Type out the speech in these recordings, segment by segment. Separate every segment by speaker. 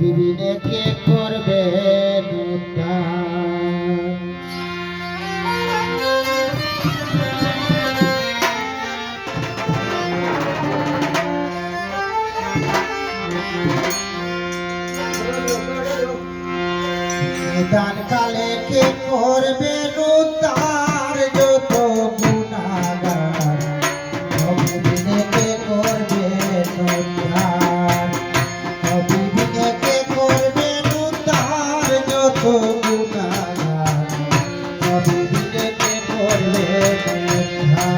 Speaker 1: বিবিনে কে করবে উদ্ধার। নিদান কালে কে করবে উদ্ধার যত গুনাহগার, বিবিনে কে করবে উদ্ধার, বিবিনে কে করবে উদ্ধার যত গুনাহগার, বিবিনে কে করবে উদ্ধার।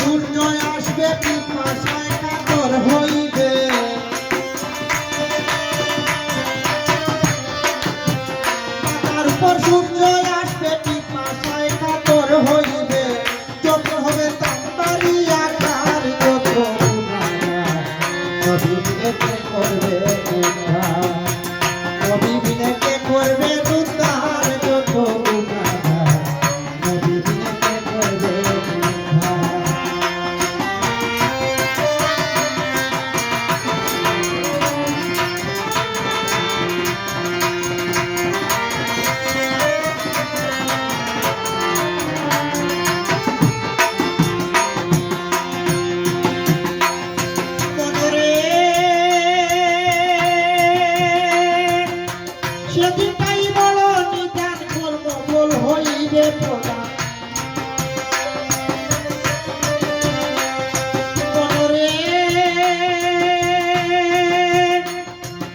Speaker 1: সূর্য আসবে পিপাসায় কাতর হইবে, মাথার উপর সূর্য আসবে পিপাসায় কাতর হইবে, যত হবে তাড়াতাড়ি আকার যত গুনাহগার, বিবিনে কে করবে উদ্ধার, বিবিনে কে করবে উদ্ধার যত গুনাহগার, বিবিনে কে করবে উদ্ধার। সেদিনটাই বড় নিদান কর্ম বল হইবে প্রদান,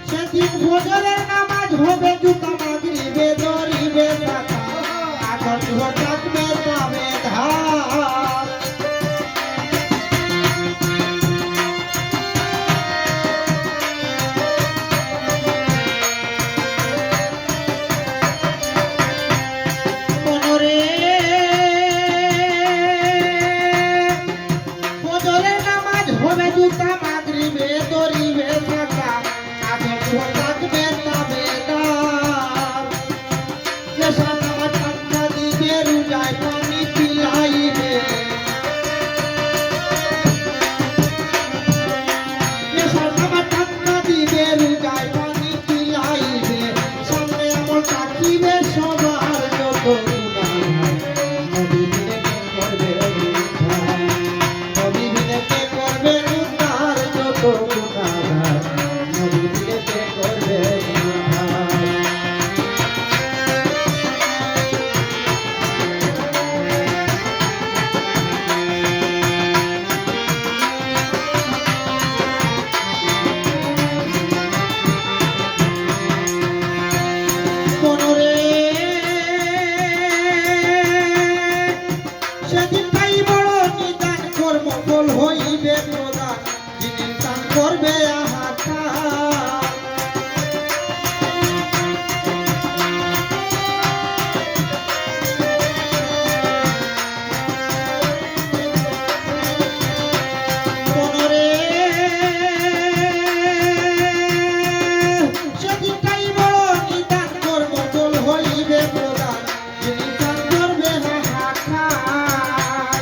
Speaker 1: সেদিন ফজরের নামাজ হবে জুতা মাগরিবে ধরিবে টাকা, আগুন ঘটাকবে তবে ধার। হবে জুতা মাগরিবে ধরিবে টাকা, আগুন ঘটাকবে তবে ধার। নেশা নামাজ ঠান্ডা দিবে রোজায় পানি পিলাইবে, নেশা নামাজ ঠান্ডা দিবে রোজায় পানি পিলাইবে, সামনে আমল থাকিবে সবার যত গুনাহগার, বিবিনে কে করবে উদ্ধার, বিবিনে কে করবে উদ্ধার যত গুনাহগার, বিবিনে কে করবে উদ্ধার। সেদিনটাই বড় নিদান কর্ম বল হইবে প্রদান, যিনি দান করবে হাহাকার। সেদিনটাই বড় নিদান কর্ম বল হইবে প্রদান, যিনি দান করবে হাহাকার।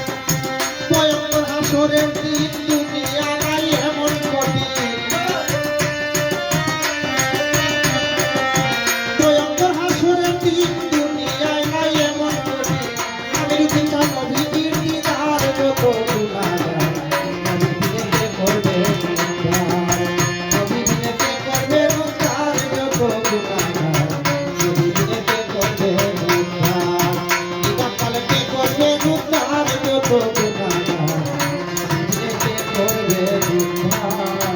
Speaker 1: ভয়ঙ্কর হাসরের দিন দুনিয়া নাই এমন কঠিন, ভয়ঙ্কর হাসরের দিন দুনিয়ায় নাই এমন কঠিন, আমির হইবে উদ্ধার